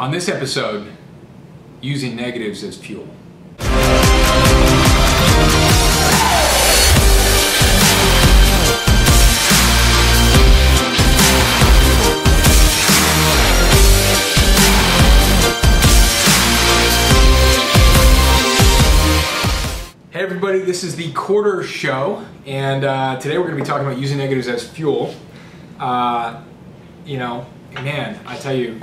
On this episode, using negatives as fuel. Hey everybody, this is the Quarter Show, and today we're going to be talking about using negatives as fuel. Man, I tell you,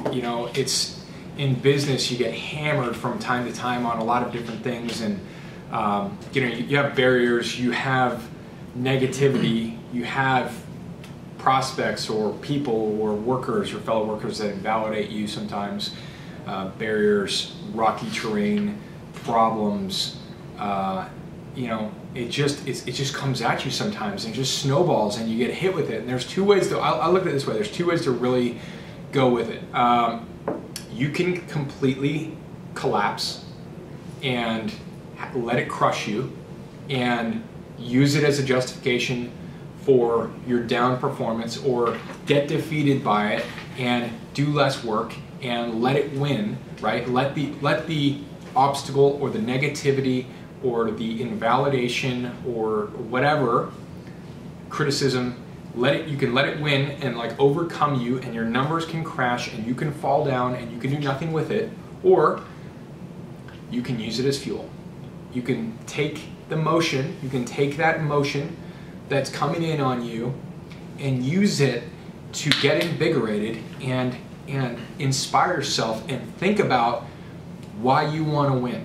it's in business you get hammered from time to time on a lot of different things, and you have barriers, you have negativity, you have prospects or people or workers or fellow workers that invalidate you sometimes, barriers, rocky terrain, problems. It just comes at you sometimes and just snowballs and you get hit with it. And there's two ways to, I look at it this way, there's two ways to really go with it. You can completely collapse and let it crush you and use it as a justification for your down performance, or get defeated by it and do less work and let it win, right? Let the obstacle or the negativity or the invalidation or whatever, criticism, you can let it win and overcome you, and your numbers can crash and you can fall down and you can do nothing with it. Or you can use it as fuel. You can take the motion, you can take that emotion that's coming in on you and use it to get invigorated and inspire yourself and think about why you want to win,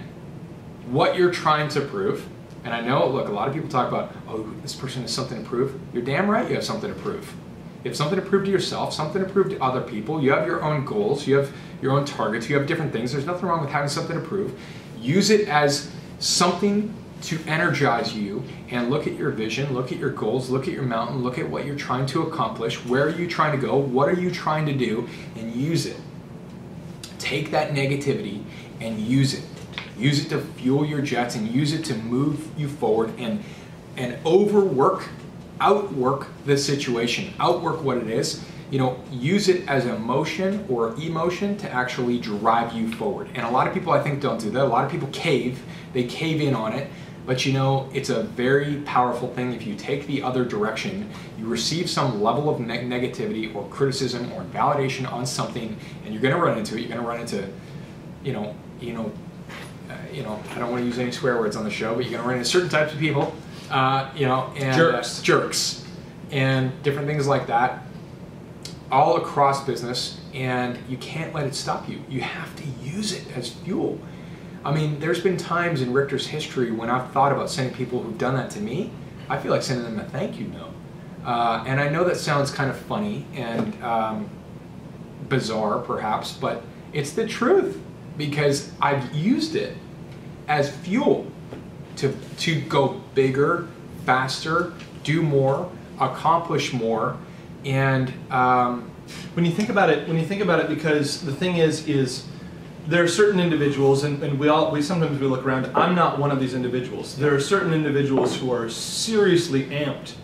what you're trying to prove. And I know, look, a lot of people talk about, oh, this person has something to prove. You're damn right you have something to prove. You have something to prove to yourself, something to prove to other people. You have your own goals, you have your own targets, you have different things. There's nothing wrong with having something to prove. Use it as something to energize you, and look at your vision, look at your goals, look at your mountain, look at what you're trying to accomplish, where are you trying to go, what are you trying to do, and use it. Take that negativity and use it. Use it to fuel your jets and use it to move you forward and outwork the situation, outwork what it is. Use it as emotion or emotion to actually drive you forward. And a lot of people, I think, don't do that. A lot of people they cave in on it. But it's a very powerful thing. If you take the other direction, you receive some level of negativity or criticism or validation on something, and you're going to run into it. You're going to run into, I don't want to use any swear words on the show, but you're going to run into certain types of people, and jerks, and different things like that, all across business, and you can't let it stop you. You have to use it as fuel. I mean, there's been times in Richter's history when I've thought about sending people who've done that to me. I feel like sending them a thank you note. And I know that sounds kind of funny and bizarre, perhaps, but it's the truth, because I've used it as fuel to go bigger, faster, do more, accomplish more. And when you think about it, because the thing is there are certain individuals, and we sometimes look around. I'm not one of these individuals. There are certain individuals who are seriously amped.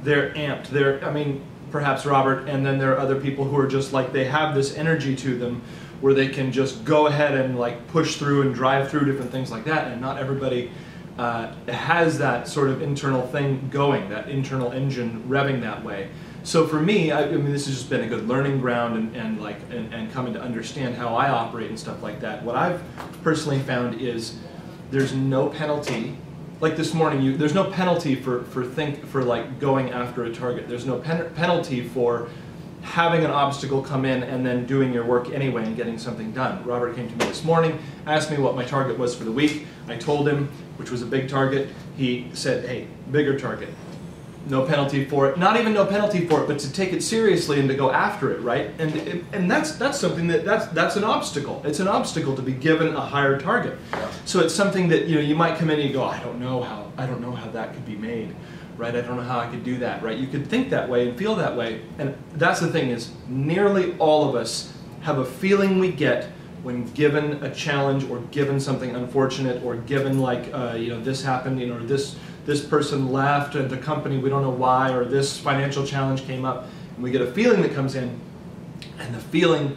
They're amped. Perhaps Robert, and then there are other people who are just like, they have this energy to them where they can just go ahead and push through and drive through different things like that. And not everybody has that sort of internal thing going, that internal engine revving that way. So for me, this has just been a good learning ground and coming to understand how I operate and stuff like that. What I've personally found is there's no penalty. Like this morning, there's no penalty for going after a target. There's no penalty for having an obstacle come in and then doing your work anyway and getting something done. Robert came to me this morning, asked me what my target was for the week. I told him, which was a big target. He said, hey, bigger target. No penalty for it. Not even no penalty for it, but to take it seriously and to go after it, right? And that's something that's an obstacle. It's an obstacle to be given a higher target. So it's something that you might come in and you go, I don't know how that could be made, right? I don't know how I could do that, right? You could think that way and feel that way. And that's the thing, is nearly all of us have a feeling we get when given a challenge or given something unfortunate or given this happened, or this person left the company, we don't know why, or this financial challenge came up, and we get a feeling that comes in, and the feeling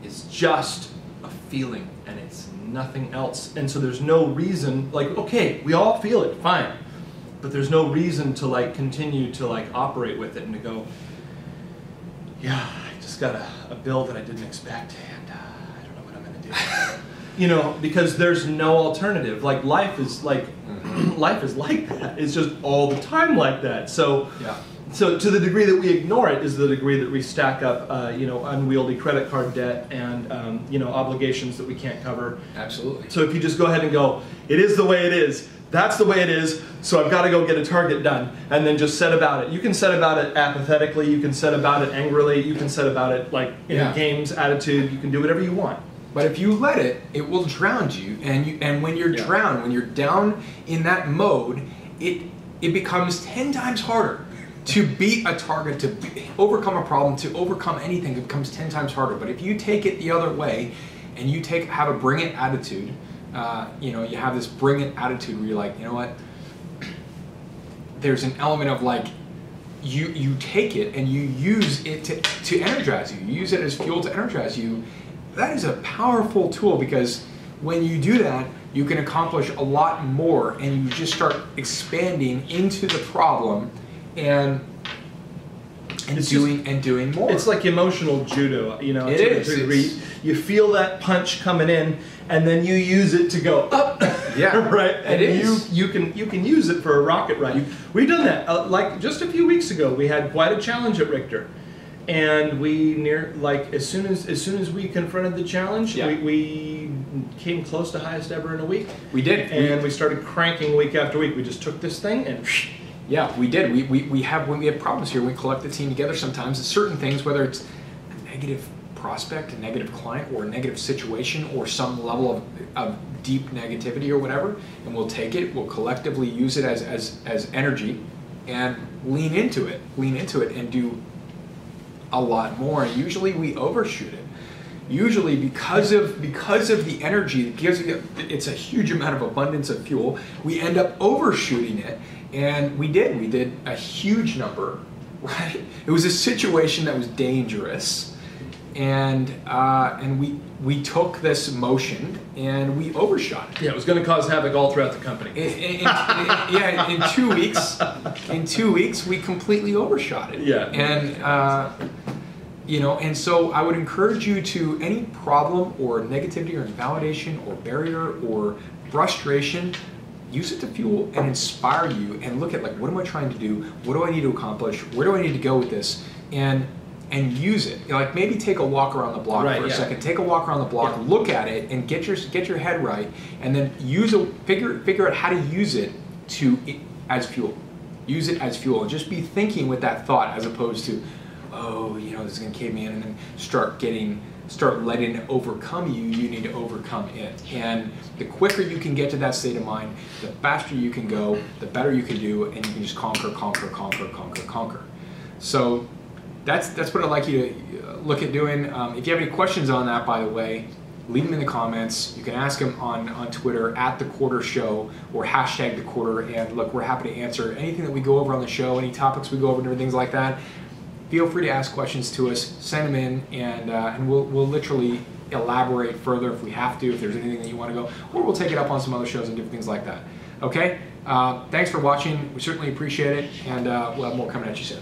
is just a feeling and it's nothing else. And so there's no reason, like, okay, we all feel it, fine. But there's no reason to like continue to like operate with it and to go, yeah, I just got a bill that I didn't expect and I don't know what I'm gonna do. You know, because there's no alternative. Like life is like, life is like that. It's just all the time like that. So, yeah. So to the degree that we ignore it is the degree that we stack up, you know, unwieldy credit card debt and, you know, obligations that we can't cover. Absolutely. So if you just go ahead and go, it is the way it is, that's the way it is, so I've got to go get a target done, and then just set about it. You can set about it apathetically, you can set about it angrily, you can set about it like in a games attitude, you can do whatever you want. But if you let it, it will drown you, and when you're drowned, when you're down in that mode, it becomes 10 times harder to beat a target, to overcome a problem, to overcome anything. It becomes 10 times harder. But if you take it the other way, and you have a bring it attitude, you know, you have this bring it attitude where you're like, you know what? There's an element of like, you take it and you use it to energize you. You use it as fuel to energize you. That is a powerful tool, because when you do that, you can accomplish a lot more, and you just start expanding into the problem and doing more. It's like emotional judo, you know. It is. You feel that punch coming in, and then you use it to go up. Yeah, right. And it is. You can use it for a rocket ride. We've done that. Like just a few weeks ago, we had quite a challenge at Richter. And we as soon as we confronted the challenge, we came close to highest ever in a week. We did, and we started cranking week after week. We just took this thing and. Yeah, we did. When we have problems here, we collect the team together sometimes. It's certain things, whether it's a negative prospect, a negative client, or a negative situation, or some level of deep negativity or whatever, and we'll take it. We'll collectively use it as energy, and lean into it, and do a lot more. And usually we overshoot it. Usually because of the energy, because it's a huge amount of abundance of fuel, we end up overshooting it. And we did a huge number, right? It was a situation that was dangerous, and we took this motion and we overshot it. Yeah, it was going to cause havoc all throughout the company. In 2 weeks, we completely overshot it. Yeah. And you know, and so I would encourage you to, any problem or negativity or invalidation or barrier or frustration, use it to fuel and inspire you, and look at like, what am I trying to do? What do I need to accomplish? Where do I need to go with this? And use it. You know, like maybe take a walk around the block for a second. Take a walk around the block, look at it, and get your head right, and then figure out how to use it as fuel. Use it as fuel, and just be thinking with that thought, as opposed to, oh, you know, this is gonna cave me in, and then start letting it overcome you. You need to overcome it. And the quicker you can get to that state of mind, the faster you can go, the better you can do, and you can just conquer. So that's what I'd like you to look at doing. If you have any questions on that, by the way, leave them in the comments. You can ask them on Twitter @thequarter or #thequarter. And look, we're happy to answer anything that we go over on the show, any topics we go over, and things like that. Feel free to ask questions to us, send them in, and we'll literally elaborate further if we have to, if there's anything that you want to go, or we'll take it up on some other shows and different things like that. Okay? Thanks for watching. We certainly appreciate it, and we'll have more coming at you soon.